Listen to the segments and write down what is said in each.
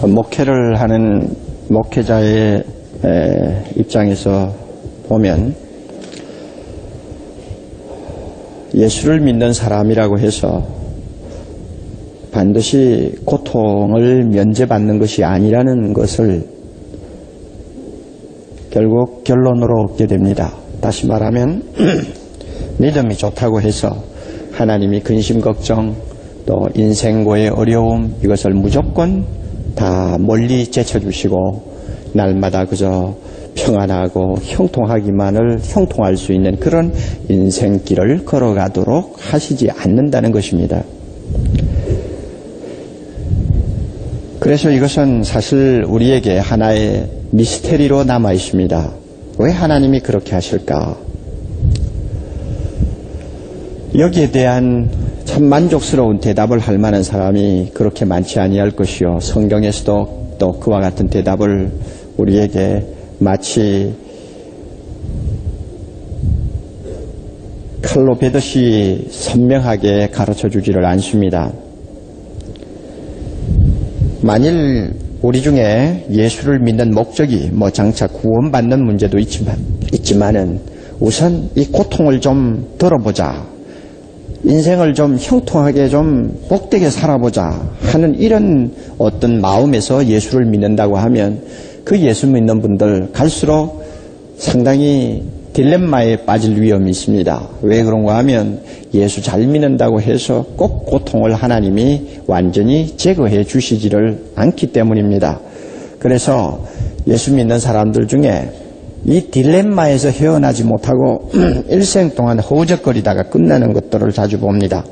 목회를 하는 목회자의 입장에서 보면 예수를 믿는 사람이라고 해서 반드시 고통을 면제받는 것이 아니라는 것을 결국 결론으로 얻게 됩니다. 다시 말하면 믿음이 좋다고 해서 하나님이 근심 걱정 또 인생고의 어려움 이것을 무조건 다 멀리 제쳐주시고 날마다 그저 평안하고 형통할 수 있는 그런 인생길을 걸어가도록 하시지 않는다는 것입니다. 그래서 이것은 사실 우리에게 하나의 미스테리로 남아 있습니다. 왜 하나님이 그렇게 하실까? 여기에 대한 참 만족스러운 대답을 할 만한 사람이 그렇게 많지 아니할 것이요. 성경에서도 또 그와 같은 대답을 우리에게 마치 칼로 베듯이 선명하게 가르쳐 주지를 않습니다. 만일 우리 중에 예수를 믿는 목적이 장차 구원받는 문제도 있지만은 우선 이 고통을 좀 덜어보자. 인생을 좀 형통하게 좀 복되게 살아보자 하는 이런 어떤 마음에서 예수를 믿는다고 하면 그 예수 믿는 분들 갈수록 상당히 딜레마에 빠질 위험이 있습니다. 왜 그런가 하면 예수 잘 믿는다고 해서 꼭 고통을 하나님이 완전히 제거해 주시지를 않기 때문입니다. 그래서 예수 믿는 사람들 중에 이 딜레마에서 헤어나지 못하고 일생 동안 허우적거리다가 끝나는 것들을 자주 봅니다.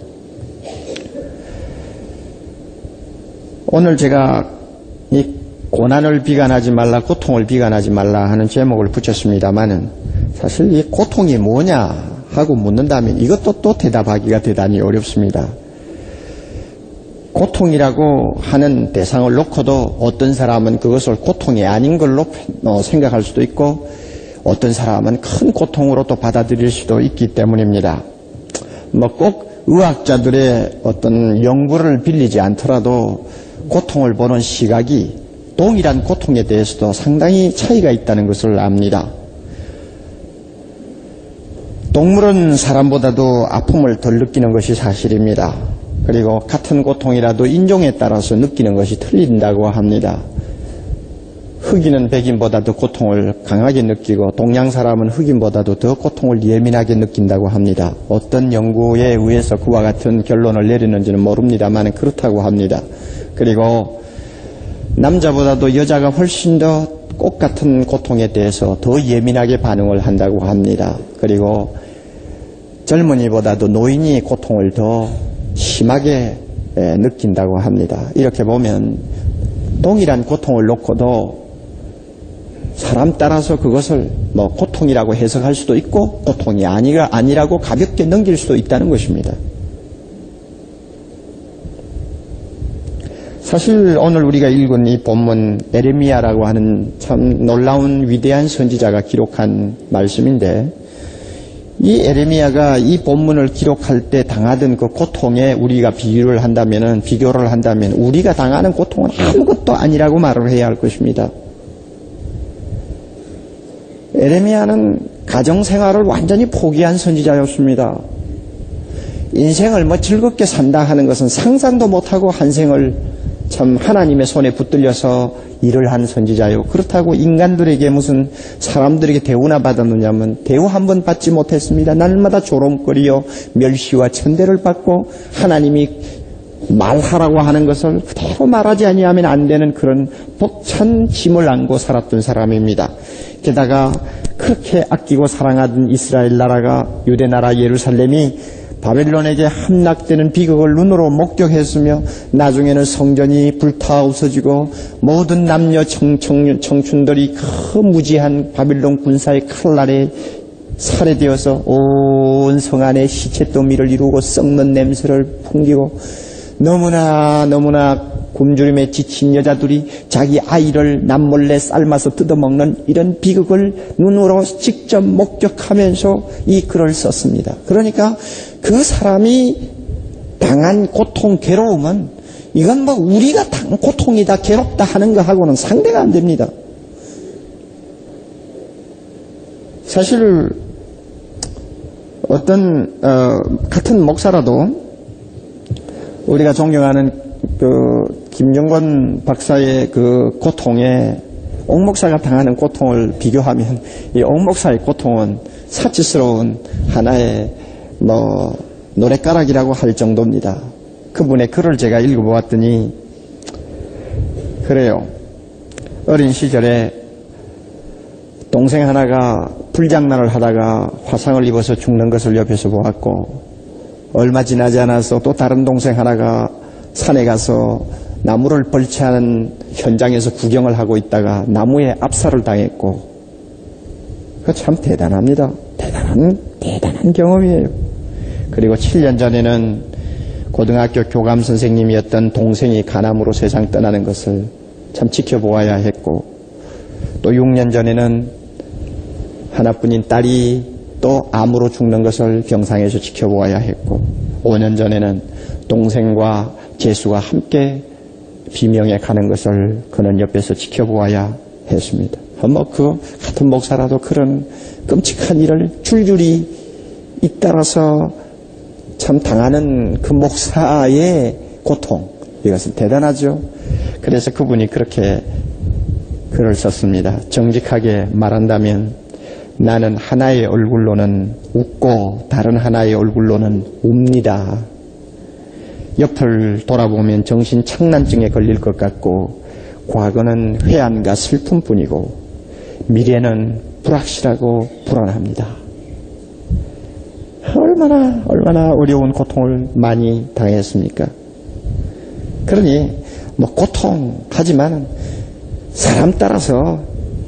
오늘 제가 이 고난을 비관하지 말라, 고통을 비관하지 말라 하는 제목을 붙였습니다만은 사실 이 고통이 뭐냐 하고 묻는다면 이것도 또 대답하기가 대단히 어렵습니다. 고통이라고 하는 대상을 놓고도 어떤 사람은 그것을 고통이 아닌 걸로 생각할 수도 있고 어떤 사람은 큰 고통으로 또 받아들일 수도 있기 때문입니다. 꼭 의학자들의 어떤 연구를 빌리지 않더라도 고통을 보는 시각이 동일한 고통에 대해서도 상당히 차이가 있다는 것을 압니다. 동물은 사람보다도 아픔을 덜 느끼는 것이 사실입니다. 그리고 같은 고통이라도 인종에 따라서 느끼는 것이 틀린다고 합니다. 흑인은 백인보다도 고통을 강하게 느끼고 동양 사람은 흑인보다도 더 고통을 예민하게 느낀다고 합니다. 어떤 연구에 의해서 그와 같은 결론을 내리는지는 모릅니다만 그렇다고 합니다. 그리고 남자보다도 여자가 훨씬 더 똑같은 고통에 대해서 더 예민하게 반응을 한다고 합니다. 그리고 젊은이보다도 노인이 고통을 더 심하게 느낀다고 합니다. 이렇게 보면 동일한 고통을 놓고도 사람 따라서 그것을 고통이라고 해석할 수도 있고 고통이 아니라고 가볍게 넘길 수도 있다는 것입니다. 사실 오늘 우리가 읽은 이 본문 에레미야라고 하는 참 놀라운 위대한 선지자가 기록한 말씀인데 이 에레미야가 이 본문을 기록할 때 당하던 그 고통에 우리가 비교를 한다면 우리가 당하는 고통은 아무것도 아니라고 말을 해야 할 것입니다. 에레미야는 가정생활을 완전히 포기한 선지자였습니다. 인생을 즐겁게 산다 하는 것은 상상도 못하고 한 생을 참 하나님의 손에 붙들려서 일을 한 선지자요. 그렇다고 인간들에게 무슨 사람들에게 대우나 받았느냐면 대우 한 번 받지 못했습니다. 날마다 조롱거리요 멸시와 천대를 받고 하나님이 말하라고 하는 것을 그대로 말하지 아니하면 안 되는 그런 벅찬 짐을 안고 살았던 사람입니다. 게다가 그렇게 아끼고 사랑하던 이스라엘 나라가 유대 나라 예루살렘이 바벨론에게 함락되는 비극을 눈으로 목격했으며 나중에는 성전이 불타 없어지고 모든 남녀 청춘들이 그 무지한 바벨론 군사의 칼날에 살해되어서 온 성 안에 시체더미를 이루고 썩는 냄새를 풍기고 너무나 굶주림에 지친 여자들이 자기 아이를 남몰래 삶아서 뜯어먹는 이런 비극을 눈으로 직접 목격하면서 이 글을 썼습니다. 그러니까 그 사람이 당한 고통, 괴로움은 이건 뭐 우리가 당 고통이다 괴롭다 하는 거하고는 상대가 안 됩니다. 사실 어떤 같은 목사라도 우리가 존경하는 그 김정권 박사의 그 고통에 옥 목사가 당하는 고통을 비교하면 이 옥 목사의 고통은 사치스러운 하나의 뭐 노랫가락이라고 할 정도입니다. 그분의 글을 제가 읽어보았더니 그래요. 어린 시절에 동생 하나가 불장난을 하다가 화상을 입어서 죽는 것을 옆에서 보았고, 얼마 지나지 않아서 또 다른 동생 하나가 산에 가서 나무를 벌채하는 현장에서 구경을 하고 있다가 나무에 압살을 당했고, 그거 참 대단합니다. 대단한 경험이에요. 그리고 7년 전에는 고등학교 교감 선생님이었던 동생이 간암으로 세상 떠나는 것을 참 지켜보아야 했고, 또 6년 전에는 하나뿐인 딸이 또 암으로 죽는 것을 병상에서 지켜보아야 했고, 5년 전에는 동생과 재수가 함께 비명에 가는 것을 그는 옆에서 지켜보아야 했습니다. 뭐 그 같은 목사라도 그런 끔찍한 일을 줄줄이 잇따라서 참 당하는 그 목사의 고통, 이것은 대단하죠. 그래서 그분이 그렇게 글을 썼습니다. 정직하게 말한다면 나는 하나의 얼굴로는 웃고 다른 하나의 얼굴로는 웁니다. 옆을 돌아보면 정신 착란증에 걸릴 것 같고, 과거는 회한과 슬픔뿐이고 미래는 불확실하고 불안합니다. 얼마나 어려운 고통을 많이 당했습니까? 그러니 뭐 고통하지만 사람 따라서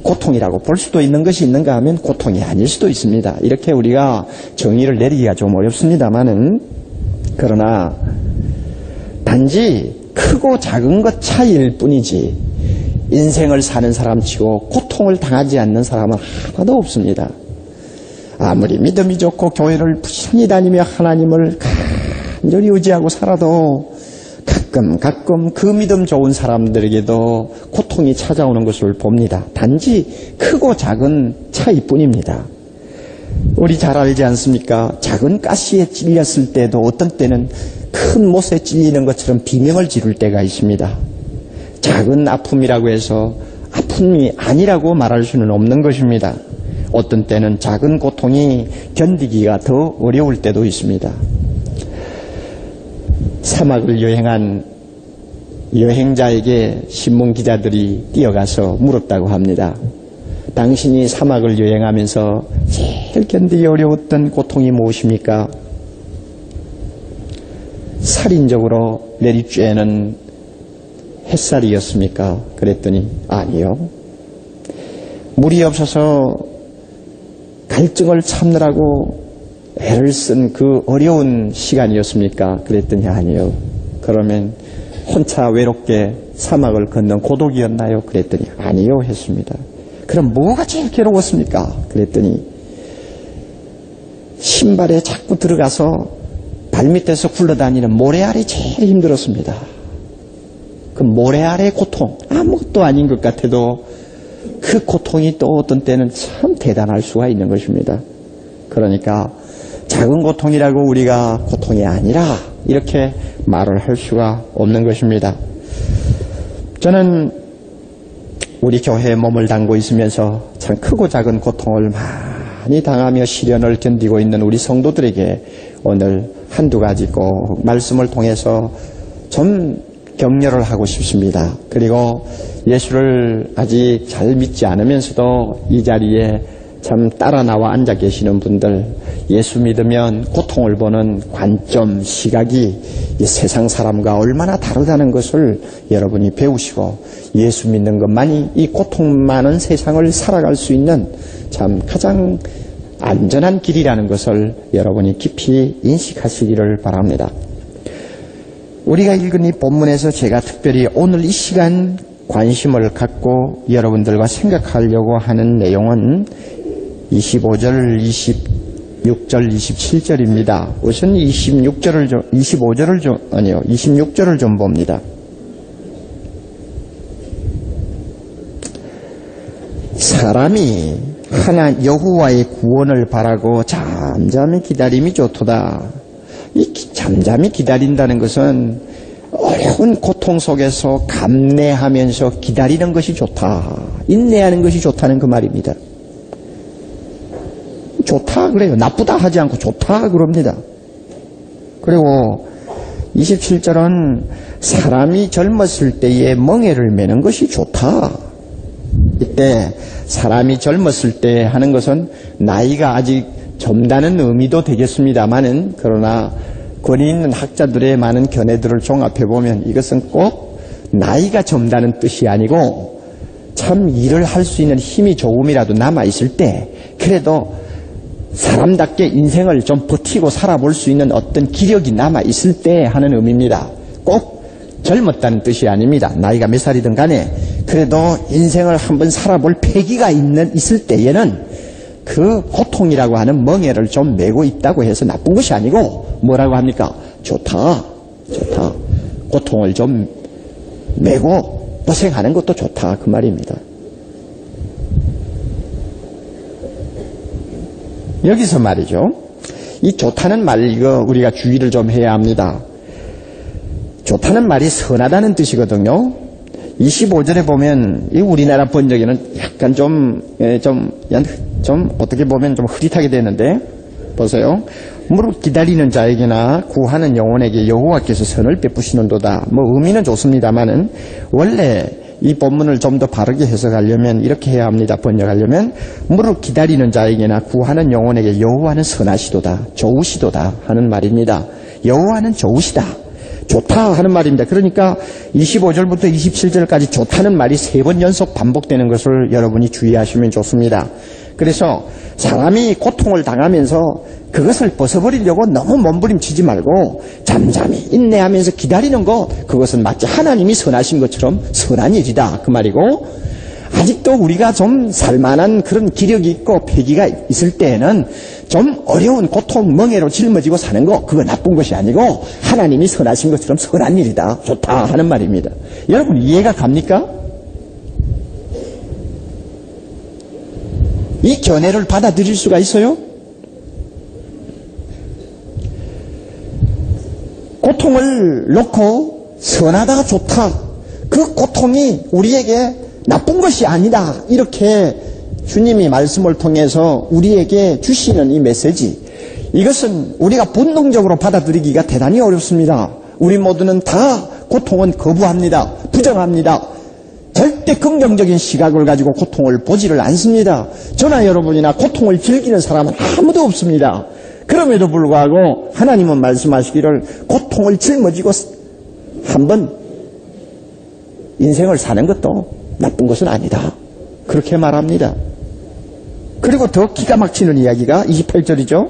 고통이라고 볼 수도 있는 것이 있는가 하면 고통이 아닐 수도 있습니다. 이렇게 우리가 정의를 내리기가 좀 어렵습니다만은, 그러나 단지 크고 작은 것 차이일 뿐이지 인생을 사는 사람치고 고통을 당하지 않는 사람은 하나도 없습니다. 아무리 믿음이 좋고 교회를 부지런히 다니며 하나님을 간절히 의지하고 살아도 가끔 그 믿음 좋은 사람들에게도 고통이 찾아오는 것을 봅니다. 단지 크고 작은 차이뿐입니다. 우리 잘 알지 않습니까? 작은 가시에 찔렸을 때도 어떤 때는 큰 못에 찔리는 것처럼 비명을 지를 때가 있습니다. 작은 아픔이라고 해서 아픔이 아니라고 말할 수는 없는 것입니다. 어떤 때는 작은 고통이 견디기가 더 어려울 때도 있습니다. 사막을 여행한 여행자에게 신문기자들이 뛰어가서 물었다고 합니다. 당신이 사막을 여행하면서 제일 견디기 어려웠던 고통이 무엇입니까? 살인적으로 내리쬐는 햇살이었습니까? 그랬더니 아니요. 물이 없어서 갈증을 참느라고 애를 쓴 그 어려운 시간이었습니까? 그랬더니 아니요. 그러면 혼자 외롭게 사막을 걷는 고독이었나요? 그랬더니 아니요 했습니다. 그럼 뭐가 제일 괴로웠습니까? 그랬더니 신발에 자꾸 들어가서 발밑에서 굴러다니는 모래알이 제일 힘들었습니다. 그 모래알의 고통, 아무것도 아닌 것 같아도 그 고통이 또 어떤 때는 참 대단할 수가 있는 것입니다. 그러니까 작은 고통이라고 우리가 고통이 아니라 이렇게 말을 할 수가 없는 것입니다. 저는 우리 교회에 몸을 담고 있으면서 참 크고 작은 고통을 많이 당하며 시련을 견디고 있는 우리 성도들에게 오늘 한두 가지 꼭 말씀을 통해서 좀 격려를 하고 싶습니다. 그리고 예수를 아직 잘 믿지 않으면서도 이 자리에 참 따라 나와 앉아 계시는 분들, 예수 믿으면 고통을 보는 관점, 시각이 이 세상 사람과 얼마나 다르다는 것을 여러분이 배우시고 예수 믿는 것만이 이 고통 많은 세상을 살아갈 수 있는 참 가장 안전한 길이라는 것을 여러분이 깊이 인식하시기를 바랍니다. 우리가 읽은 이 본문에서 제가 특별히 오늘 이 시간 관심을 갖고 여러분들과 생각하려고 하는 내용은 25절, 26절, 27절입니다. 우선 26절을 좀 봅니다. 사람이 여호와의 구원을 바라고 잠잠히 기다림이 좋도다. 이 잠잠히 기다린다는 것은 어려운 고통 속에서 감내하면서 기다리는 것이 좋다. 인내하는 것이 좋다는 그 말입니다. 좋다 그래요. 나쁘다 하지 않고 좋다 그럽니다. 그리고 27절은 사람이 젊었을 때에 멍에를 매는 것이 좋다. 이때 사람이 젊었을 때 하는 것은 나이가 아직 젊다는 의미도 되겠습니다만은, 그러나 권위 있는 학자들의 많은 견해들을 종합해보면 이것은 꼭 나이가 젊다는 뜻이 아니고 참 일을 할 수 있는 힘이 조금이라도 남아있을 때, 그래도 사람답게 인생을 좀 버티고 살아볼 수 있는 어떤 기력이 남아있을 때 하는 의미입니다. 꼭 젊었다는 뜻이 아닙니다. 나이가 몇 살이든 간에 그래도 인생을 한번 살아볼 패기가 있을 때에는 그 고통이라고 하는 멍에를 좀 메고 있다고 해서 나쁜 것이 아니고 뭐라고 합니까? 좋다. 고통을 좀 메고 고생하는 것도 좋다 그 말입니다. 여기서 말이죠. 이 좋다는 말, 이거 우리가 주의를 좀 해야 합니다. 좋다는 말이 선하다는 뜻이거든요. 25절에 보면 이 우리나라 번역에는 약간 좀 어떻게 보면 좀 흐릿하게 되는데, 보세요. 무릇 기다리는 자에게나 구하는 영혼에게 여호와께서 선을 베푸시는도다. 뭐 의미는 좋습니다만은 원래 이 본문을 좀 더 바르게 해석하려면 이렇게 해야 합니다. 번역하려면 무릇 기다리는 자에게나 구하는 영혼에게 여호와는 선하시도다, 좋으시도다 하는 말입니다. 여호와는 좋으시다, 좋다 하는 말입니다. 그러니까 25절부터 27절까지 좋다는 말이 3번 연속 반복되는 것을 여러분이 주의하시면 좋습니다. 그래서 사람이 고통을 당하면서 그것을 벗어버리려고 너무 몸부림치지 말고 잠잠히 인내하면서 기다리는 것, 그것은 마치 하나님이 선하신 것처럼 선한 일이다 그 말이고, 아직도 우리가 좀 살만한 그런 기력이 있고 패기가 있을 때에는 좀 어려운 고통 멍에로 짊어지고 사는 거, 그거 나쁜 것이 아니고 하나님이 선하신 것처럼 선한 일이다, 좋다 하는 말입니다. 여러분 이해가 갑니까? 이 견해를 받아들일 수가 있어요? 고통을 놓고 선하다, 좋다, 그 고통이 우리에게 나쁜 것이 아니다, 이렇게 주님이 말씀을 통해서 우리에게 주시는 이 메시지, 이것은 우리가 본능적으로 받아들이기가 대단히 어렵습니다. 우리 모두는 다 고통은 거부합니다. 부정합니다. 절대 긍정적인 시각을 가지고 고통을 보지를 않습니다. 저나 여러분이나 고통을 즐기는 사람은 아무도 없습니다. 그럼에도 불구하고 하나님은 말씀하시기를 고통을 짊어지고 한번 인생을 사는 것도 나쁜 것은 아니다, 그렇게 말합니다. 그리고 더 기가 막히는 이야기가 28절이죠.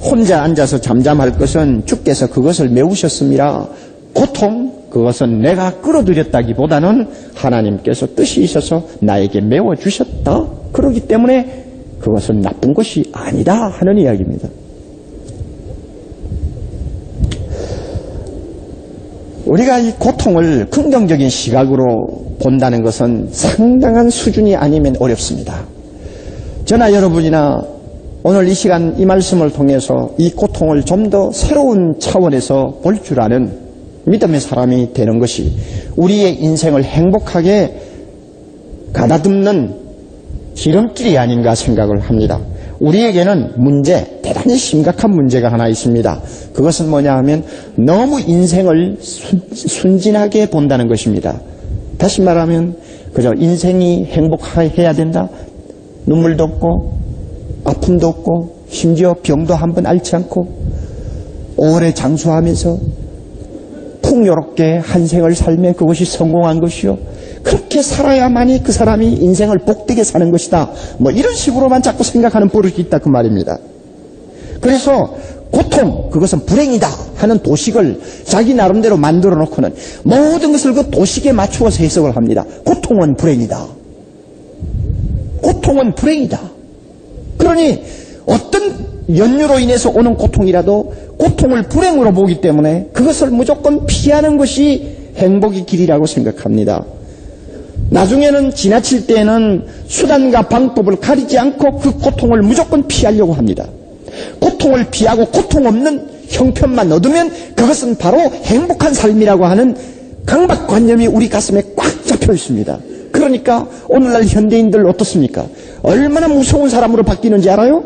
혼자 앉아서 잠잠할 것은 주께서 그것을 메우셨습니다. 고통, 그것은 내가 끌어들였다기보다는 하나님께서 뜻이 있어서 나에게 메워주셨다, 그렇기 때문에 그것은 나쁜 것이 아니다 하는 이야기입니다. 우리가 이 고통을 긍정적인 시각으로 본다는 것은 상당한 수준이 아니면 어렵습니다. 저나 여러분이나 오늘 이 시간 이 말씀을 통해서 이 고통을 좀 더 새로운 차원에서 볼 줄 아는 믿음의 사람이 되는 것이 우리의 인생을 행복하게 가다듬는 지름길이 아닌가 생각을 합니다. 우리에게는 대단히 심각한 문제가 하나 있습니다. 그것은 뭐냐 하면 너무 인생을 순진하게 본다는 것입니다. 다시 말하면 그저 인생이 행복해야 된다, 눈물도 없고 아픔도 없고 심지어 병도 한번 앓지 않고 오래 장수하면서 풍요롭게 한 생을 살면 그것이 성공한 것이요, 그렇게 살아야만이 그 사람이 인생을 복되게 사는 것이다, 뭐 이런 식으로만 자꾸 생각하는 버릇이 있다 그 말입니다. 그래서 고통, 그것은 불행이다 하는 도식을 자기 나름대로 만들어 놓고는 모든 것을 그 도식에 맞추어서 해석을 합니다. 고통은 불행이다, 고통은 불행이다. 그러니 어떤 연유로 인해서 오는 고통이라도 고통을 불행으로 보기 때문에 그것을 무조건 피하는 것이 행복의 길이라고 생각합니다. 나중에는 지나칠 때에는 수단과 방법을 가리지 않고 그 고통을 무조건 피하려고 합니다. 고통을 피하고 고통 없는 형편만 얻으면 그것은 바로 행복한 삶이라고 하는 강박관념이 우리 가슴에 꽉 잡혀 있습니다. 그러니까 오늘날 현대인들 어떻습니까? 얼마나 무서운 사람으로 바뀌는지 알아요?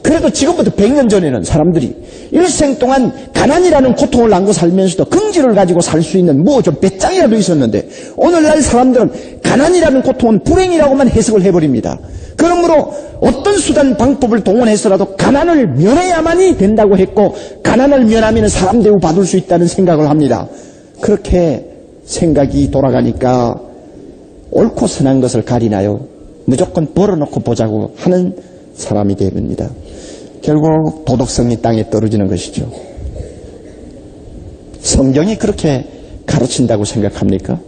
그래도 지금부터 100년 전에는 사람들이 일생 동안 가난이라는 고통을 안고 살면서도 긍지를 가지고 살 수 있는 뭐 좀 배짱이라도 있었는데, 오늘날 사람들은 가난이라는 고통은 불행이라고만 해석을 해버립니다. 그러므로 어떤 수단 방법을 동원해서라도 가난을 면해야만이 된다고 했고, 가난을 면하면 사람 대우 받을 수 있다는 생각을 합니다. 그렇게 생각이 돌아가니까 옳고 선한 것을 가리나요? 무조건 벌어놓고 보자고 하는 사람이 됩니다. 결국 도덕성이 땅에 떨어지는 것이죠. 성경이 그렇게 가르친다고 생각합니까?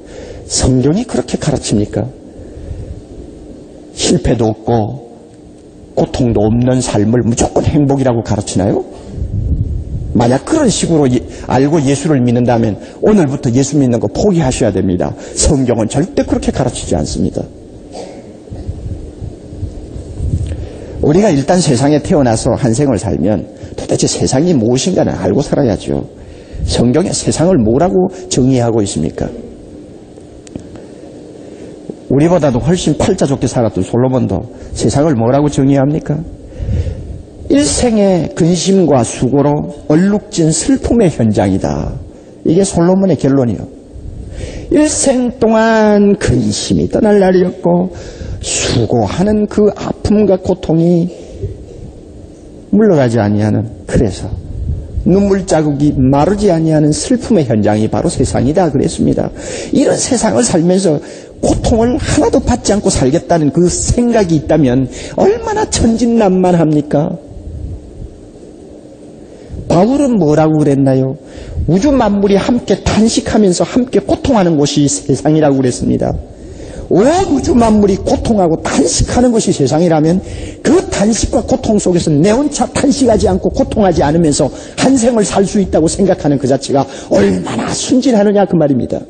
성경이 그렇게 가르칩니까? 실패도 없고 고통도 없는 삶을 무조건 행복이라고 가르치나요? 만약 그런 식으로 알고 예수를 믿는다면 오늘부터 예수 믿는 거 포기하셔야 됩니다. 성경은 절대 그렇게 가르치지 않습니다. 우리가 일단 세상에 태어나서 한 생을 살면 도대체 세상이 무엇인가는 알고 살아야죠. 성경에 세상을 뭐라고 정의하고 있습니까? 우리보다도 훨씬 팔자 좋게 살았던 솔로몬도 세상을 뭐라고 정의합니까? 일생의 근심과 수고로 얼룩진 슬픔의 현장이다. 이게 솔로몬의 결론이요. 일생 동안 근심이 떠날 날이 없고 수고하는 그 아픔과 고통이 물러가지 아니하는, 그래서 눈물 자국이 마르지 아니하는 슬픔의 현장이 바로 세상이다 그랬습니다. 이런 세상을 살면서 고통을 하나도 받지 않고 살겠다는 그 생각이 있다면 얼마나 천진난만합니까? 바울은 뭐라고 그랬나요? 우주 만물이 함께 탄식하면서 함께 고통하는 곳이 세상이라고 그랬습니다. 온 우주 만물이 고통하고 탄식하는 것이 세상이라면 그 탄식과 고통 속에서 내 혼자 탄식하지 않고 고통하지 않으면서 한 생을 살 수 있다고 생각하는 그 자체가 얼마나 순진하느냐 그 말입니다.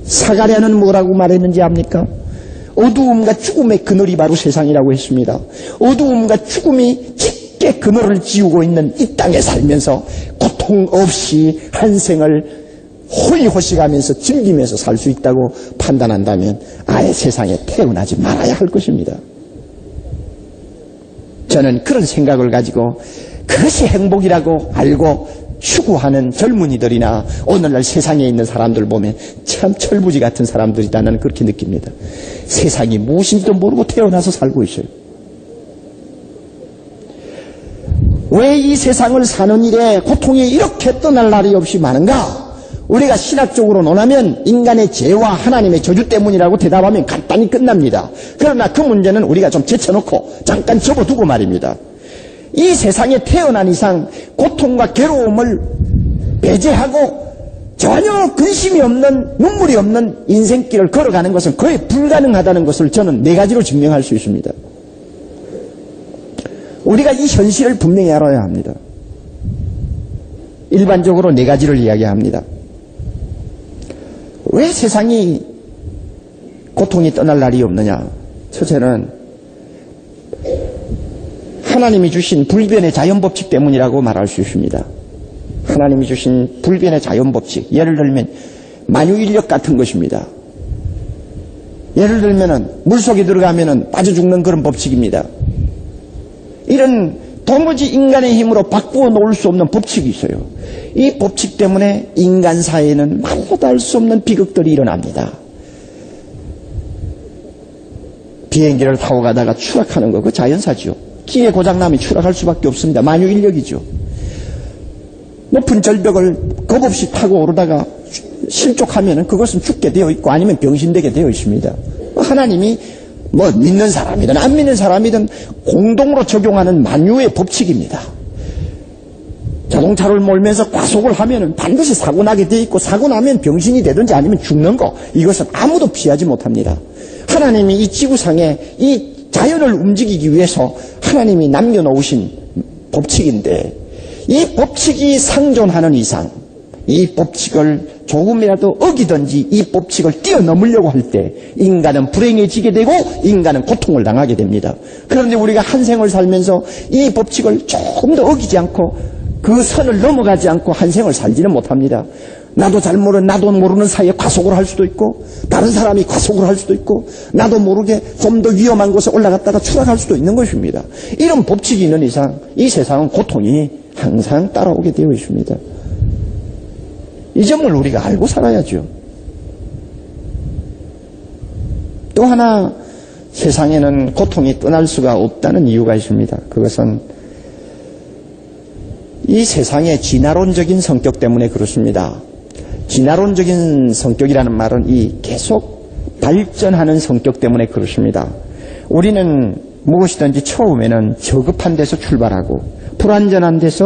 사가랴는 뭐라고 말했는지 압니까? 어두움과 죽음의 그늘이 바로 세상이라고 했습니다. 어두움과 죽음이 짙게 그늘을 지우고 있는 이 땅에 살면서 고통 없이 한 생을 호의호식하면서 즐기면서 살 수 있다고 판단한다면 아예 세상에 태어나지 말아야 할 것입니다. 저는 그런 생각을 가지고 그것이 행복이라고 알고 추구하는 젊은이들이나 오늘날 세상에 있는 사람들 보면 참 철부지 같은 사람들이다, 나는 그렇게 느낍니다. 세상이 무엇인지도 모르고 태어나서 살고 있어요. 왜 이 세상을 사는 일에 고통이 이렇게 떠날 날이 없이 많은가? 우리가 신학적으로 논하면 인간의 죄와 하나님의 저주 때문이라고 대답하면 간단히 끝납니다. 그러나 그 문제는 우리가 좀 제쳐놓고 잠깐 접어두고 말입니다. 이 세상에 태어난 이상 고통과 괴로움을 배제하고 전혀 근심이 없는, 눈물이 없는 인생길을 걸어가는 것은 거의 불가능하다는 것을 저는 4가지로 증명할 수 있습니다. 우리가 이 현실을 분명히 알아야 합니다. 일반적으로 4가지를 이야기합니다. 왜 세상이 고통이 떠날 날이 없느냐? 첫째는 하나님이 주신 불변의 자연법칙 때문이라고 말할 수 있습니다. 하나님이 주신 불변의 자연법칙, 예를 들면 만유인력 같은 것입니다. 예를 들면 물속에 들어가면 빠져 죽는 그런 법칙입니다. 이런 도무지 인간의 힘으로 바꾸어 놓을 수 없는 법칙이 있어요. 이 법칙 때문에 인간 사회에는 말로도 할 수 없는 비극들이 일어납니다. 비행기를 타고 가다가 추락하는 거, 그 자연사죠. 길에 고장나면 추락할 수밖에 없습니다. 만유인력이죠. 높은 절벽을 겁없이 타고 오르다가 실족하면 그것은 죽게 되어 있고 아니면 병신되게 되어 있습니다. 하나님이 뭐 믿는 사람이든 안 믿는 사람이든 공동으로 적용하는 만유의 법칙입니다. 자동차를 몰면서 과속을 하면 반드시 사고 나게 돼 있고, 사고 나면 병신이 되든지 아니면 죽는 거, 이것은 아무도 피하지 못합니다. 하나님이 이 지구상에 이 자연을 움직이기 위해서 하나님이 남겨놓으신 법칙인데, 이 법칙이 상존하는 이상 이 법칙을 조금이라도 어기든지 이 법칙을 뛰어넘으려고 할 때 인간은 불행해지게 되고 인간은 고통을 당하게 됩니다. 그런데 우리가 한 생을 살면서 이 법칙을 조금 더 어기지 않고 그 선을 넘어가지 않고 한 생을 살지는 못합니다. 나도 모르는 사이에 과속을 할 수도 있고 다른 사람이 과속을 할 수도 있고 나도 모르게 좀 더 위험한 곳에 올라갔다가 추락할 수도 있는 것입니다. 이런 법칙이 있는 이상 이 세상은 고통이 항상 따라오게 되어 있습니다. 이 점을 우리가 알고 살아야죠. 또 하나 세상에는 고통이 떠날 수가 없다는 이유가 있습니다. 그것은 이 세상의 진화론적인 성격 때문에 그렇습니다. 진화론적인 성격이라는 말은 이 계속 발전하는 성격 때문에 그렇습니다. 우리는 무엇이든지 처음에는 저급한 데서 출발하고 불완전한 데서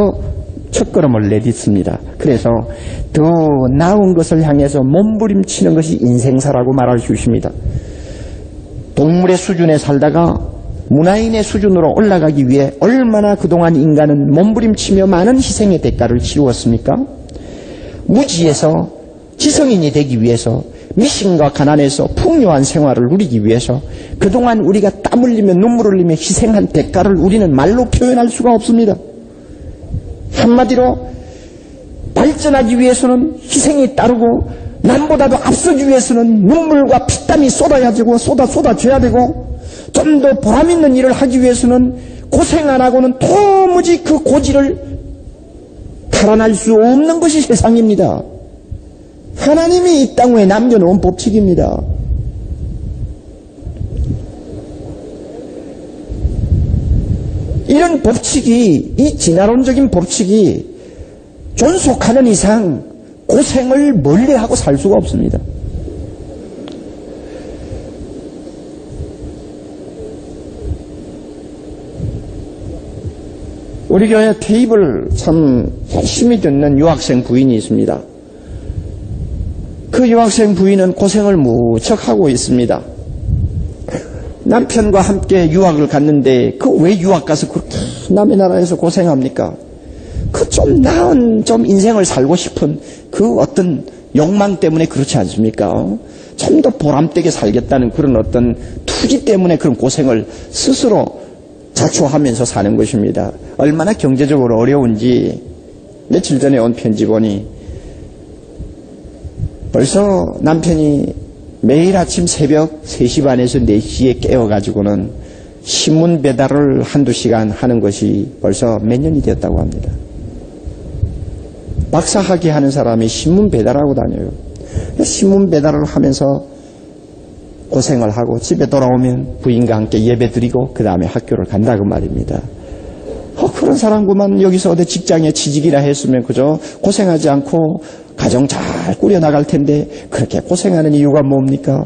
첫걸음을 내딛습니다. 그래서 더 나은 것을 향해서 몸부림치는 것이 인생사라고 말할 수 있습니다. 동물의 수준에 살다가 문화인의 수준으로 올라가기 위해 얼마나 그동안 인간은 몸부림치며 많은 희생의 대가를 치루었습니까? 무지에서 지성인이 되기 위해서 미신과 가난에서 풍요한 생활을 누리기 위해서 그동안 우리가 땀 흘리며 눈물 흘리며 희생한 대가를 우리는 말로 표현할 수가 없습니다. 한마디로 발전하기 위해서는 희생이 따르고 남보다도 앞서기 위해서는 눈물과 피땀이 쏟아져야 되고 좀 더 보람 있는 일을 하기 위해서는 고생 안 하고는 도무지 그 고지를 달아날 수 없는 것이 세상입니다. 하나님이 이 땅 위에 남겨놓은 법칙입니다. 이런 법칙이, 이 진화론적인 법칙이 존속하는 이상 고생을 멀리하고 살 수가 없습니다. 우리 교회 테이블 참 열심히 듣는 유학생 부인이 있습니다. 그 유학생 부인은 고생을 무척 하고 있습니다. 남편과 함께 유학을 갔는데 그 왜 유학 가서 그렇게 남의 나라에서 고생합니까? 그 좀 나은 좀 인생을 살고 싶은 그 어떤 욕망 때문에 그렇지 않습니까? 좀 더 보람되게 살겠다는 그런 어떤 투지 때문에 그런 고생을 스스로 자초하면서 사는 것입니다. 얼마나 경제적으로 어려운지 며칠 전에 온 편지 보니 벌써 남편이 매일 아침 새벽 3시 반에서 4시에 깨워가지고는 신문 배달을 한두 시간 하는 것이 벌써 몇 년이 되었다고 합니다. 박사학위 하는 사람이 신문 배달하고 다녀요. 신문 배달을 하면서 고생을 하고 집에 돌아오면 부인과 함께 예배 드리고 그 다음에 학교를 간다고 말입니다. 그런 사람구만 여기서 어디 직장에 취직이나 했으면 그저 고생하지 않고 가정 잘 꾸려나갈 텐데 그렇게 고생하는 이유가 뭡니까?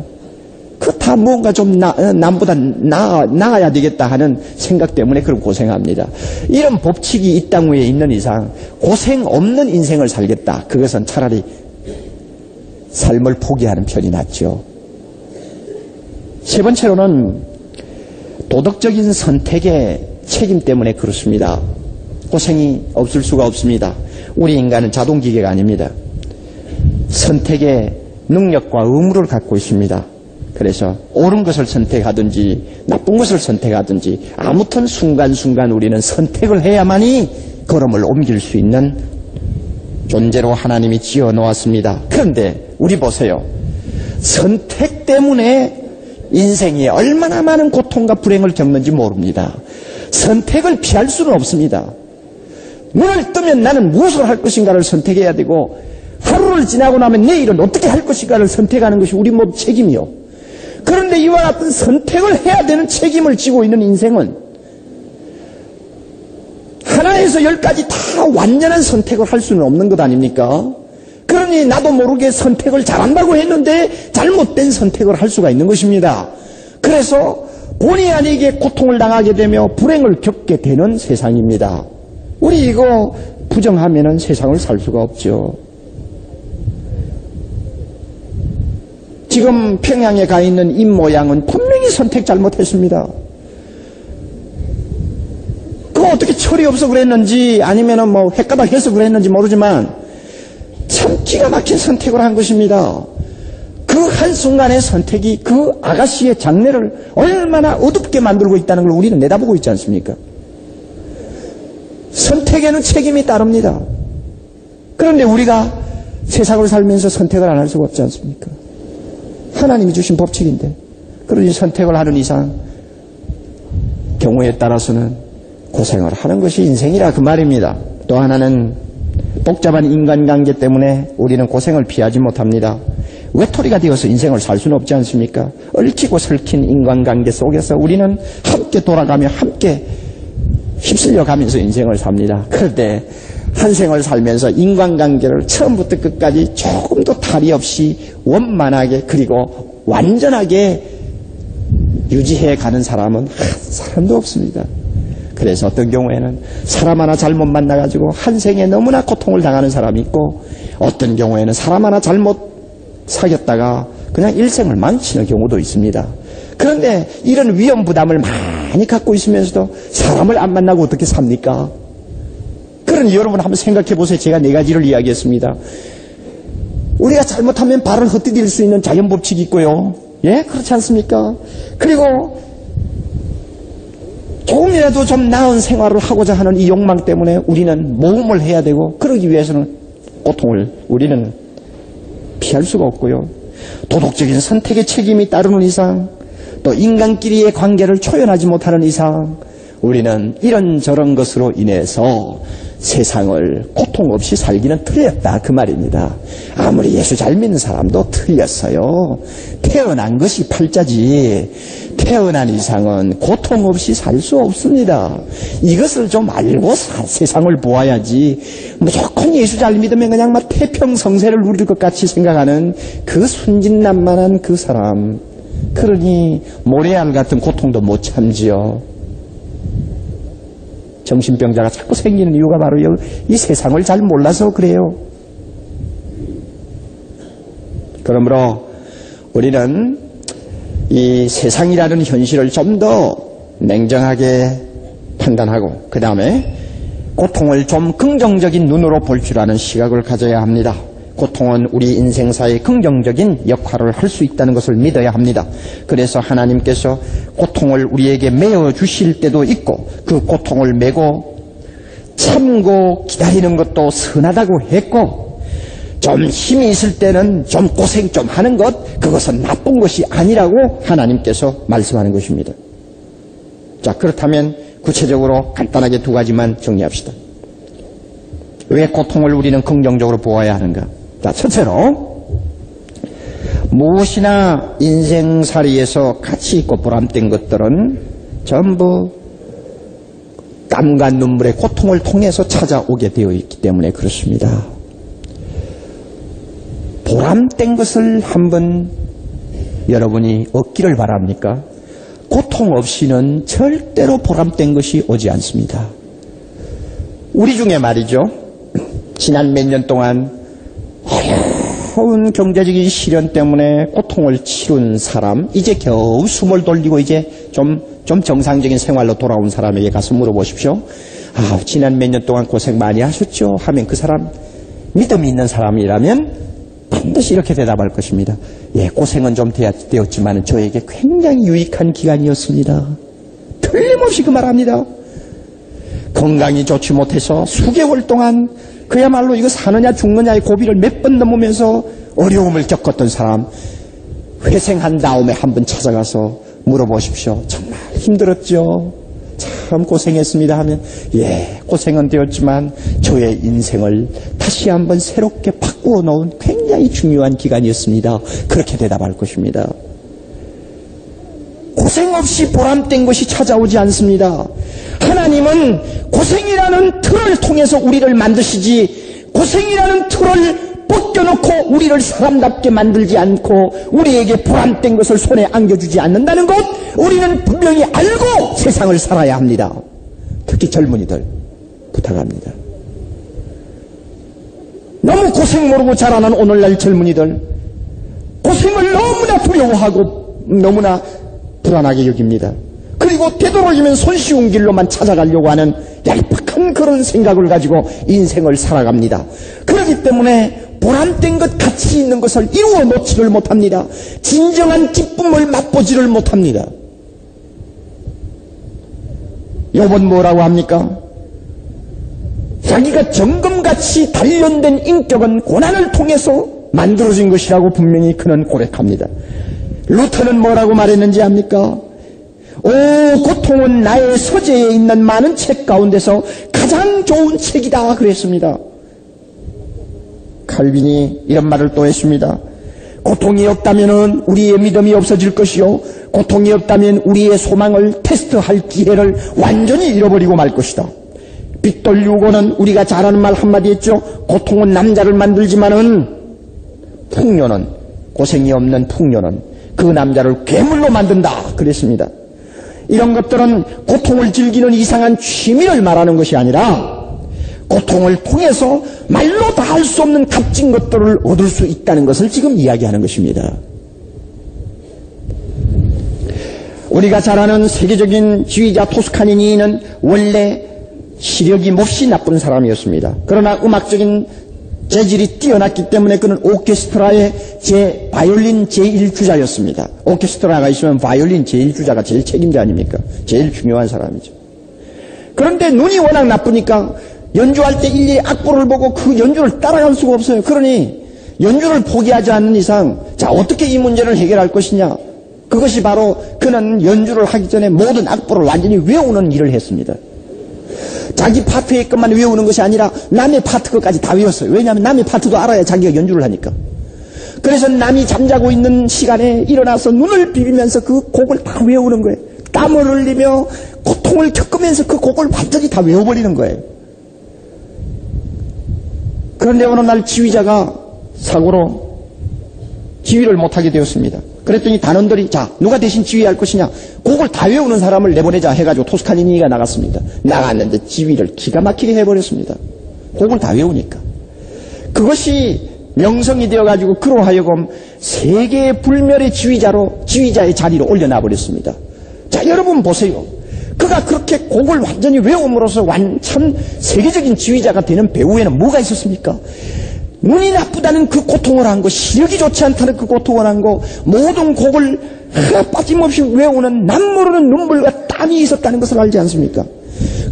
그 다 뭔가 좀 남보다 나아야 되겠다 하는 생각 때문에 그런 고생합니다. 이런 법칙이 이 땅 위에 있는 이상 고생 없는 인생을 살겠다. 그것은 차라리 삶을 포기하는 편이 낫죠. 세 번째로는 도덕적인 선택의 책임 때문에 그렇습니다. 고생이 없을 수가 없습니다. 우리 인간은 자동기계가 아닙니다. 선택의 능력과 의무를 갖고 있습니다. 그래서 옳은 것을 선택하든지 나쁜 것을 선택하든지 아무튼 순간순간 우리는 선택을 해야만이 걸음을 옮길 수 있는 존재로 하나님이 지어 놓았습니다. 그런데 우리 보세요. 선택 때문에 인생이 얼마나 많은 고통과 불행을 겪는지 모릅니다. 선택을 피할 수는 없습니다. 눈을 뜨면 나는 무엇을 할 것인가를 선택해야 되고 하루를 지나고 나면 내일은 어떻게 할 것인가를 선택하는 것이 우리 모두 책임이요. 그런데 이와 같은 선택을 해야 되는 책임을 지고 있는 인생은 하나에서 10까지 다 완전한 선택을 할 수는 없는 것 아닙니까? 그러니 나도 모르게 선택을 잘한다고 했는데 잘못된 선택을 할 수가 있는 것입니다. 그래서 본의 아니게 고통을 당하게 되며 불행을 겪게 되는 세상입니다. 우리 이거 부정하면은 세상을 살 수가 없죠. 지금 평양에 가 있는 임 모양은 분명히 선택 잘못했습니다. 그거 어떻게 철이 없어 그랬는지 아니면은 뭐 헷가닥해서 그랬는지 모르지만 참 참 기가 막힌 선택을 한 것입니다. 그 한순간의 선택이 그 아가씨의 장래를 얼마나 어둡게 만들고 있다는 걸 우리는 내다보고 있지 않습니까? 선택에는 책임이 따릅니다. 그런데 우리가 세상을 살면서 선택을 안 할 수가 없지 않습니까? 하나님이 주신 법칙인데, 그러니 선택을 하는 이상 경우에 따라서는 고생을 하는 것이 인생이라 그 말입니다. 또 하나는 복잡한 인간관계 때문에 우리는 고생을 피하지 못합니다. 외톨이가 되어서 인생을 살 수는 없지 않습니까? 얽히고 설킨 인간관계 속에서 우리는 함께 돌아가며 함께 휩쓸려 가면서 인생을 삽니다. 그런데 한 생을 살면서 인간관계를 처음부터 끝까지 조금도 탈이 없이 원만하게 그리고 완전하게 유지해 가는 사람은 한 사람도 없습니다. 그래서 어떤 경우에는 사람 하나 잘못 만나가지고 한 생에 너무나 고통을 당하는 사람이 있고, 어떤 경우에는 사람 하나 잘못 사귀었다가 그냥 일생을 망치는 경우도 있습니다. 그런데 이런 위험 부담을 많이 갖고 있으면서도 사람을 안 만나고 어떻게 삽니까? 그러니 여러분 한번 생각해 보세요. 제가 4가지를 이야기했습니다. 우리가 잘못하면 발을 헛디딜 수 있는 자연법칙이 있고요. 예? 그렇지 않습니까? 그리고 조금이라도 좀 나은 생활을 하고자 하는 이 욕망 때문에 우리는 모험을 해야 되고, 그러기 위해서는 고통을 우리는 피할 수가 없고요. 도덕적인 선택의 책임이 따르는 이상, 또 인간끼리의 관계를 초연하지 못하는 이상 우리는 이런저런 것으로 인해서 세상을 고통 없이 살기는 틀렸다 그 말입니다. 아무리 예수 잘 믿는 사람도 틀렸어요. 태어난 것이 팔자지 태어난 이상은 고통 없이 살 수 없습니다. 이것을 좀 알고 세상을 보아야지, 무조건 예수 잘 믿으면 그냥 막 태평성세를 누릴 것 같이 생각하는 그 순진난만한 그 사람, 그러니 모래알 같은 고통도 못 참지요. 정신병자가 자꾸 생기는 이유가 바로 이 세상을 잘 몰라서 그래요. 그러므로 우리는 이 세상이라는 현실을 좀 더 냉정하게 판단하고, 그 다음에 고통을 좀 긍정적인 눈으로 볼 줄 아는 시각을 가져야 합니다. 고통은 우리 인생사에 긍정적인 역할을 할 수 있다는 것을 믿어야 합니다. 그래서 하나님께서 고통을 우리에게 메어 주실 때도 있고, 그 고통을 메고 참고 기다리는 것도 선하다고 했고, 좀 힘이 있을 때는 좀 고생 좀 하는 것, 그것은 나쁜 것이 아니라고 하나님께서 말씀하는 것입니다. 자, 그렇다면 구체적으로 간단하게 2가지만 정리합시다. 왜 고통을 우리는 긍정적으로 보아야 하는가? 자, 첫째로 무엇이나 인생살이에서 가치 있고 보람된 것들은 전부 땀과 눈물의 고통을 통해서 찾아오게 되어 있기 때문에 그렇습니다. 보람된 것을 한번 여러분이 얻기를 바랍니까? 고통 없이는 절대로 보람된 것이 오지 않습니다. 우리 중에 말이죠, 지난 몇 년 동안 어려운 경제적인 시련 때문에 고통을 치룬 사람, 이제 겨우 숨을 돌리고 이제 좀 정상적인 생활로 돌아온 사람에게 가서 물어보십시오. 아, 지난 몇 년 동안 고생 많이 하셨죠? 하면 그 사람, 믿음이 있는 사람이라면 반드시 이렇게 대답할 것입니다. 예, 고생은 좀 되었지만 저에게 굉장히 유익한 기간이었습니다. 틀림없이 그 말합니다. 건강이 좋지 못해서 수개월 동안 그야말로 이거 사느냐 죽느냐의 고비를 몇 번 넘으면서 어려움을 겪었던 사람, 회생한 다음에 한번 찾아가서 물어보십시오. 정말 힘들었죠? 참 고생했습니다 하면, 예, 고생은 되었지만 저의 인생을 다시 한번 새롭게 바꾸어 놓은 굉장히 중요한 기간이었습니다. 그렇게 대답할 것입니다. 고생 없이 보람된 것이 찾아오지 않습니다. 하나님은 고생이라는 틀을 통해서 우리를 만드시지, 고생이라는 틀을 벗겨놓고 우리를 사람답게 만들지 않고 우리에게 보람된 것을 손에 안겨주지 않는다는 것, 우리는 분명히 알고 세상을 살아야 합니다. 특히 젊은이들 부탁합니다. 너무 고생 모르고 자라는 오늘날 젊은이들, 고생을 너무나 두려워하고 너무나 불안하게 여깁니다. 그리고 되도록이면 손쉬운 길로만 찾아가려고 하는 얄팍한 그런 생각을 가지고 인생을 살아갑니다. 그렇기 때문에 보람된 것, 가치 있는 것을 이루어 놓지를 못합니다. 진정한 기쁨을 맛보지를 못합니다. 욥은 뭐라고 합니까? 자기가 정금같이 단련된 인격은 고난을 통해서 만들어진 것이라고 분명히 그는 고백합니다. 루터는 뭐라고 말했는지 압니까? 오, 고통은 나의 서재에 있는 많은 책 가운데서 가장 좋은 책이다 그랬습니다. 칼빈이 이런 말을 또 했습니다. 고통이 없다면 우리의 믿음이 없어질 것이요, 고통이 없다면 우리의 소망을 테스트할 기회를 완전히 잃어버리고 말 것이다. 빅돌 유고는 우리가 잘 아는 말 한마디 했죠. 고통은 남자를 만들지만은 풍요는, 고생이 없는 풍요는 그 남자를 괴물로 만든다 그랬습니다. 이런 것들은 고통을 즐기는 이상한 취미를 말하는 것이 아니라 고통을 통해서 말로 다 할 수 없는 값진 것들을 얻을 수 있다는 것을 지금 이야기하는 것입니다. 우리가 잘 아는 세계적인 지휘자 토스카니니는 원래 시력이 몹시 나쁜 사람이었습니다. 그러나 음악적인 재질이 뛰어났기 때문에 그는 오케스트라의 바이올린 제1주자였습니다. 오케스트라가 있으면 바이올린 제1주자가 제일 책임자 아닙니까? 제일 중요한 사람이죠. 그런데 눈이 워낙 나쁘니까 연주할 때 일일이 악보를 보고 그 연주를 따라갈 수가 없어요. 그러니 연주를 포기하지 않는 이상 자, 어떻게 이 문제를 해결할 것이냐? 그것이 바로 그는 연주를 하기 전에 모든 악보를 완전히 외우는 일을 했습니다. 자기 파트의 것만 외우는 것이 아니라 남의 파트 것까지 다 외웠어요. 왜냐하면 남의 파트도 알아야 자기가 연주를 하니까. 그래서 남이 잠자고 있는 시간에 일어나서 눈을 비비면서 그 곡을 다 외우는 거예요. 땀을 흘리며 고통을 겪으면서 그 곡을 완전히 다 외워버리는 거예요. 그런데 어느 날 지휘자가 사고로 지휘를 못하게 되었습니다. 그랬더니 단원들이 자, 누가 대신 지휘할 것이냐? 곡을 다 외우는 사람을 내보내자 해가지고 토스카니니가 나갔습니다. 나갔는데 지휘를 기가 막히게 해버렸습니다. 곡을 다 외우니까. 그것이 명성이 되어가지고 그로 하여금 세계 불멸의 지휘자의 자리로 올려놔버렸습니다. 자, 여러분 보세요. 그가 그렇게 곡을 완전히 외움으로써 참 세계적인 지휘자가 되는 배후에는 뭐가 있었습니까? 눈이 나쁘다는 그 고통을 한 거, 시력이 좋지 않다는 그 고통을 한 거, 모든 곡을 하나 빠짐없이 외우는 남모르는 눈물과 땀이 있었다는 것을 알지 않습니까?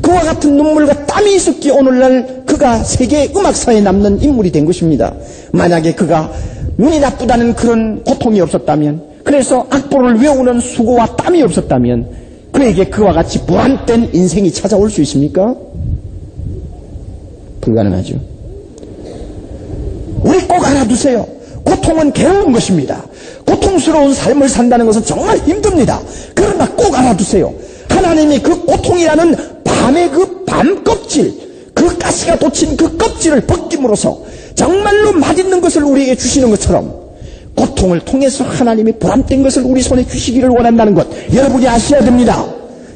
그와 같은 눈물과 땀이 있었기에 오늘날 그가 세계 음악사에 남는 인물이 된 것입니다. 만약에 그가 눈이 나쁘다는 그런 고통이 없었다면, 그래서 악보를 외우는 수고와 땀이 없었다면 그에게 그와 같이 보람된 인생이 찾아올 수 있습니까? 불가능하죠. 우리 꼭 알아두세요. 고통은 괴로운 것입니다. 고통스러운 삶을 산다는 것은 정말 힘듭니다. 그러나 꼭 알아두세요. 하나님이 그 고통이라는 밤의 그 밤 껍질, 그 가시가 돋친 그 껍질을 벗김으로써 정말로 맛있는 것을 우리에게 주시는 것처럼 고통을 통해서 하나님이 보람된 것을 우리 손에 주시기를 원한다는 것, 여러분이 아셔야 됩니다.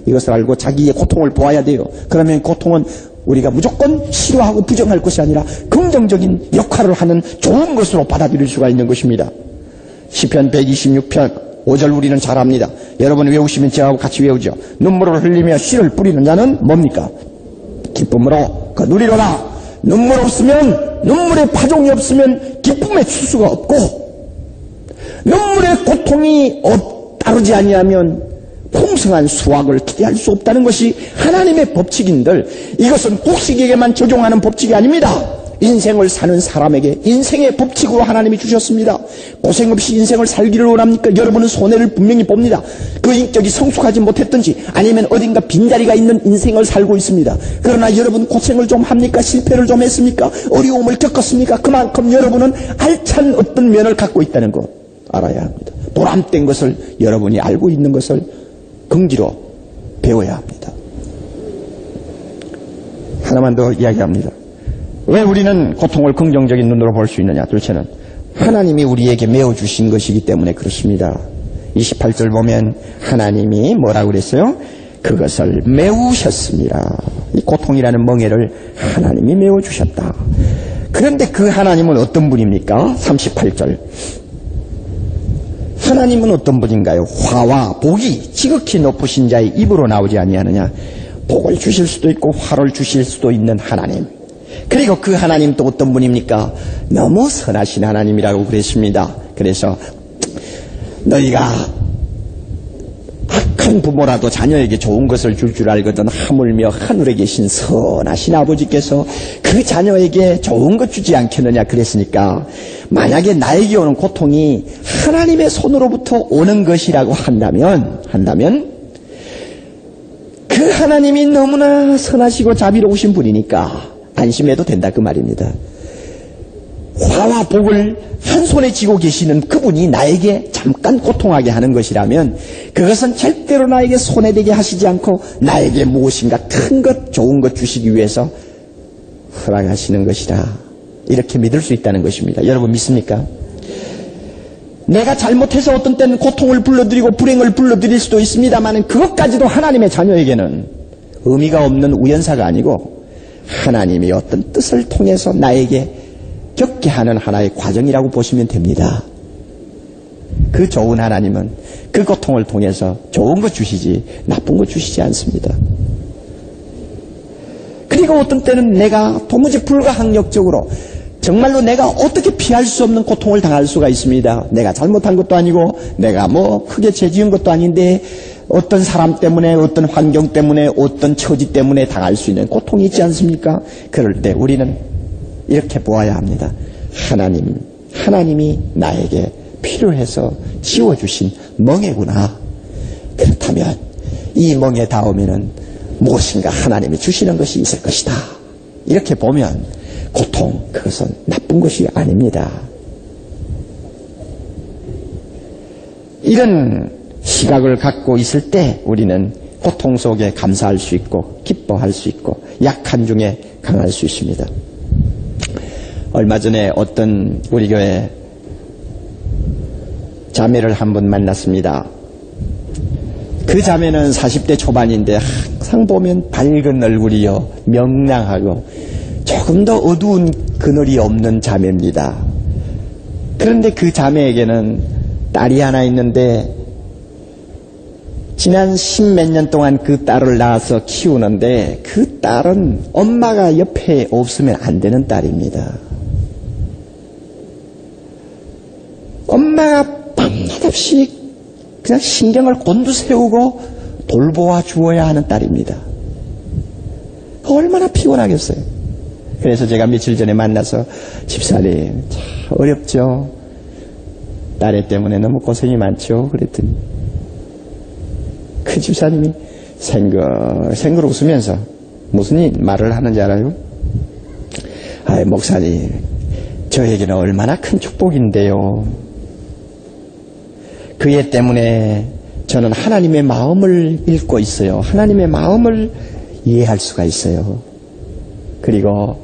이것을 알고 자기의 고통을 보아야 돼요. 그러면 고통은 우리가 무조건 싫어하고 부정할 것이 아니라 긍정적인 역할을 하는 좋은 것으로 받아들일 수가 있는 것입니다. 시편 126편 5절 우리는 잘 압니다. 여러분 외우시면 저하고 같이 외우죠. 눈물을 흘리며 씨를 뿌리는 자는 뭡니까? 기쁨으로 거두리로라. 눈물의 파종이 없으면 기쁨의 추수가 없고, 눈물의 고통이 따르지 아니하면 풍성한 수확을 기대할 수 없다는 것이 하나님의 법칙인들, 이것은 곡식에게만 적용하는 법칙이 아닙니다. 인생을 사는 사람에게 인생의 법칙으로 하나님이 주셨습니다. 고생 없이 인생을 살기를 원합니까? 여러분은 손해를 분명히 봅니다. 그 인격이 성숙하지 못했든지 아니면 어딘가 빈자리가 있는 인생을 살고 있습니다. 그러나 여러분 고생을 좀 합니까? 실패를 좀 했습니까? 어려움을 겪었습니까? 그만큼 여러분은 알찬 어떤 면을 갖고 있다는 거 알아야 합니다. 보람된 것을 여러분이 알고 있는 것을 긍지로 배워야 합니다. 하나만 더 이야기합니다. 왜 우리는 고통을 긍정적인 눈으로 볼 수 있느냐? 둘째는 하나님이 우리에게 메워주신 것이기 때문에 그렇습니다. 28절 보면 하나님이 뭐라고 그랬어요? 그것을 메우셨습니다. 이 고통이라는 멍에를 하나님이 메워주셨다. 그런데 그 하나님은 어떤 분입니까? 38절. 하나님은 어떤 분인가요? 화와 복이 지극히 높으신 자의 입으로 나오지 아니하느냐? 복을 주실 수도 있고 화를 주실 수도 있는 하나님. 그리고 그 하나님 또 어떤 분입니까? 너무 선하신 하나님이라고 그랬습니다. 그래서 너희가 악한 부모라도 자녀에게 좋은 것을 줄 줄 알거든 하물며 하늘에 계신 선하신 아버지께서 그 자녀에게 좋은 것 주지 않겠느냐 그랬으니까, 만약에 나에게 오는 고통이 하나님의 손으로부터 오는 것이라고 한다면 그 하나님이 너무나 선하시고 자비로우신 분이니까 안심해도 된다 그 말입니다. 화와 복을 한 손에 쥐고 계시는 그분이 나에게 잠깐 고통하게 하는 것이라면 그것은 절대로 나에게 손해되게 하시지 않고 나에게 무엇인가 큰 것, 좋은 것 주시기 위해서 허락하시는 것이다. 이렇게 믿을 수 있다는 것입니다. 여러분 믿습니까? 내가 잘못해서 어떤 때는 고통을 불러들이고 불행을 불러들일 수도 있습니다만 그것까지도 하나님의 자녀에게는 의미가 없는 우연사가 아니고 하나님이 어떤 뜻을 통해서 나에게 겪게 하는 하나의 과정이라고 보시면 됩니다. 그 좋은 하나님은 그 고통을 통해서 좋은 것 주시지 나쁜 것 주시지 않습니다. 그리고 어떤 때는 내가 도무지 불가항력적으로 정말로 내가 어떻게 피할 수 없는 고통을 당할 수가 있습니다. 내가 잘못한 것도 아니고 내가 크게 죄 지은 것도 아닌데 어떤 사람 때문에, 어떤 환경 때문에, 어떤 처지 때문에 당할 수 있는 고통이 있지 않습니까? 그럴 때 우리는 이렇게 보아야 합니다. 하나님이 나에게 필요해서 지워주신 멍에구나. 그렇다면 이 멍에 닿으면은 무엇인가 하나님이 주시는 것이 있을 것이다. 이렇게 보면 고통, 그것은 나쁜 것이 아닙니다. 이런 시각을 갖고 있을 때 우리는 고통 속에 감사할 수 있고 기뻐할 수 있고 약한 중에 강할 수 있습니다. 얼마 전에 어떤 우리 교회 자매를 한 분 만났습니다. 그 자매는 40대 초반인데 항상 보면 밝은 얼굴이요, 명랑하고 조금 더 어두운 그늘이 없는 자매입니다. 그런데 그 자매에게는 딸이 하나 있는데 지난 10몇 년 동안 그 딸을 낳아서 키우는데 그 딸은 엄마가 옆에 없으면 안 되는 딸입니다. 엄마가 밤낮없이 그냥 신경을 곤두세우고 돌보아 주어야 하는 딸입니다. 얼마나 피곤하겠어요. 그래서 제가 며칠 전에 만나서 집사님 참 어렵죠. 딸애 때문에 너무 고생이 많죠. 그랬더니 그 집사님이 생글 웃으면서 무슨 말을 하는지 알아요? 목사님, 저에게는 얼마나 큰 축복인데요. 그 애 때문에 저는 하나님의 마음을 읽고 있어요. 하나님의 마음을 이해할 수가 있어요. 그리고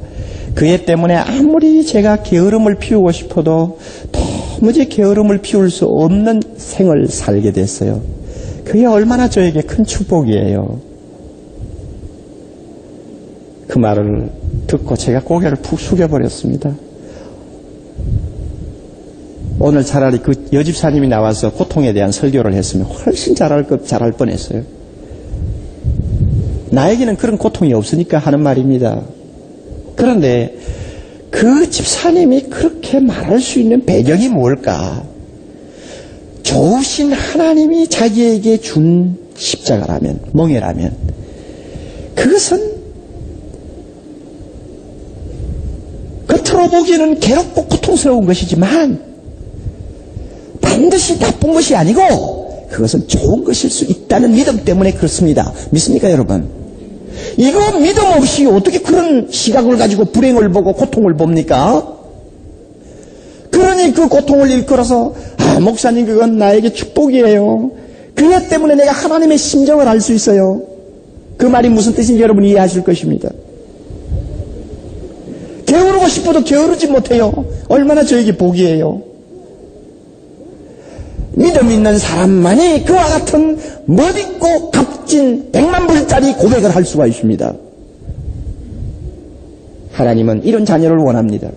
그 애 때문에 아무리 제가 게으름을 피우고 싶어도 도무지 게으름을 피울 수 없는 생을 살게 됐어요. 그게 얼마나 저에게 큰 축복이에요. 그 말을 듣고 제가 고개를 푹 숙여버렸습니다. 오늘 차라리 그 여집사님이 나와서 고통에 대한 설교를 했으면 훨씬 잘할 뻔했어요. 나에게는 그런 고통이 없으니까 하는 말입니다. 그런데 그 집사님이 그렇게 말할 수 있는 배경이 뭘까? 좋으신 하나님이 자기에게 준 십자가라면, 멍에라면 그것은 겉으로 보기에는 괴롭고 고통스러운 것이지만 반드시 나쁜 것이 아니고 그것은 좋은 것일 수 있다는 믿음 때문에 그렇습니다. 믿습니까 여러분? 이거 믿음 없이 어떻게 그런 시각을 가지고 불행을 보고 고통을 봅니까? 그러니 그 고통을 일컬어서 목사님 그건 나에게 축복이에요. 그것 때문에 내가 하나님의 심정을 알 수 있어요. 그 말이 무슨 뜻인지 여러분 이해하실 것입니다. 게으르고 싶어도 게으르지 못해요. 얼마나 저에게 복이에요. 믿음 있는 사람만이 그와 같은 멋있고 값진 100만 불짜리 고백을 할 수가 있습니다. 하나님은 이런 자녀를 원합니다.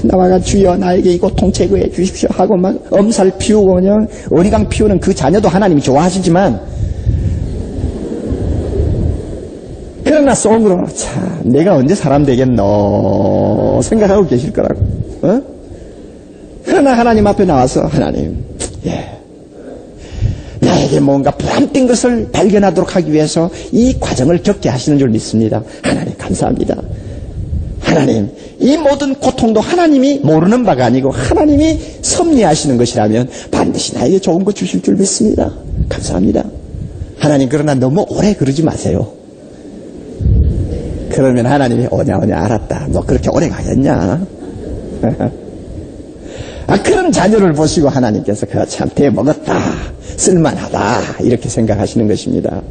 나와가 주여 나에게 이 고통 제거해 주십시오 하고 막 엄살 피우고 그냥 어리광 피우는 그 자녀도 하나님이 좋아하시지만, 그러나 그러나 속으로 참 내가 언제 사람 되겠노 생각하고 계실 거라고. 그러나 하나님 앞에 나와서 하나님, 나에게 뭔가 보람된 것을 발견하도록 하기 위해서 이 과정을 겪게 하시는 줄 믿습니다. 하나님 감사합니다. 하나님, 이 모든 고통도 하나님이 모르는 바가 아니고 하나님이 섭리하시는 것이라면 반드시 나에게 좋은 것 주실 줄 믿습니다. 감사합니다. 하나님, 그러나 너무 오래 그러지 마세요. 그러면 하나님이 오냐 알았다. 너 그렇게 오래 가겠냐? 그런 자녀를 보시고 하나님께서 그거 참 대먹었다, 쓸만하다 이렇게 생각하시는 것입니다.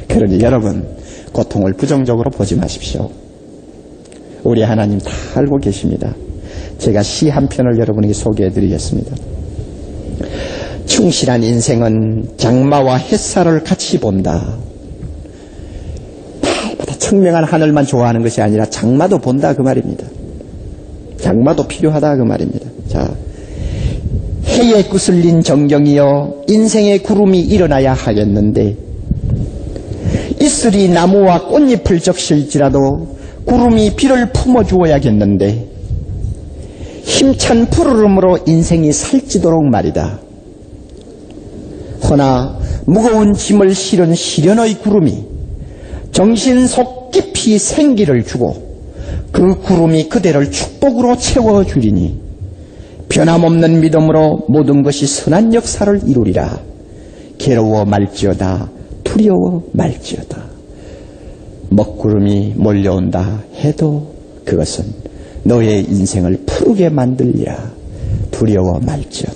그러니 여러분, 고통을 부정적으로 보지 마십시오. 우리 하나님 다 알고 계십니다. 제가 시 한 편을 여러분에게 소개해드리겠습니다. 충실한 인생은 장마와 햇살을 같이 본다. 달보다 청명한 하늘만 좋아하는 것이 아니라 장마도 본다 그 말입니다. 장마도 필요하다 그 말입니다. 자, 해에 구슬린 정경이여 인생의 구름이 일어나야 하겠는데 이슬이 나무와 꽃잎을 적실지라도 구름이 비를 품어주어야겠는데 힘찬 푸르름으로 인생이 살찌도록 말이다. 허나 무거운 짐을 실은 시련의 구름이 정신 속 깊이 생기를 주고 그 구름이 그대를 축복으로 채워주리니 변함없는 믿음으로 모든 것이 선한 역사를 이루리라. 괴로워 말지어다 두려워 말지어다. 먹구름이 몰려온다 해도 그것은 너의 인생을 푸르게 만들리라. 두려워 말지어다.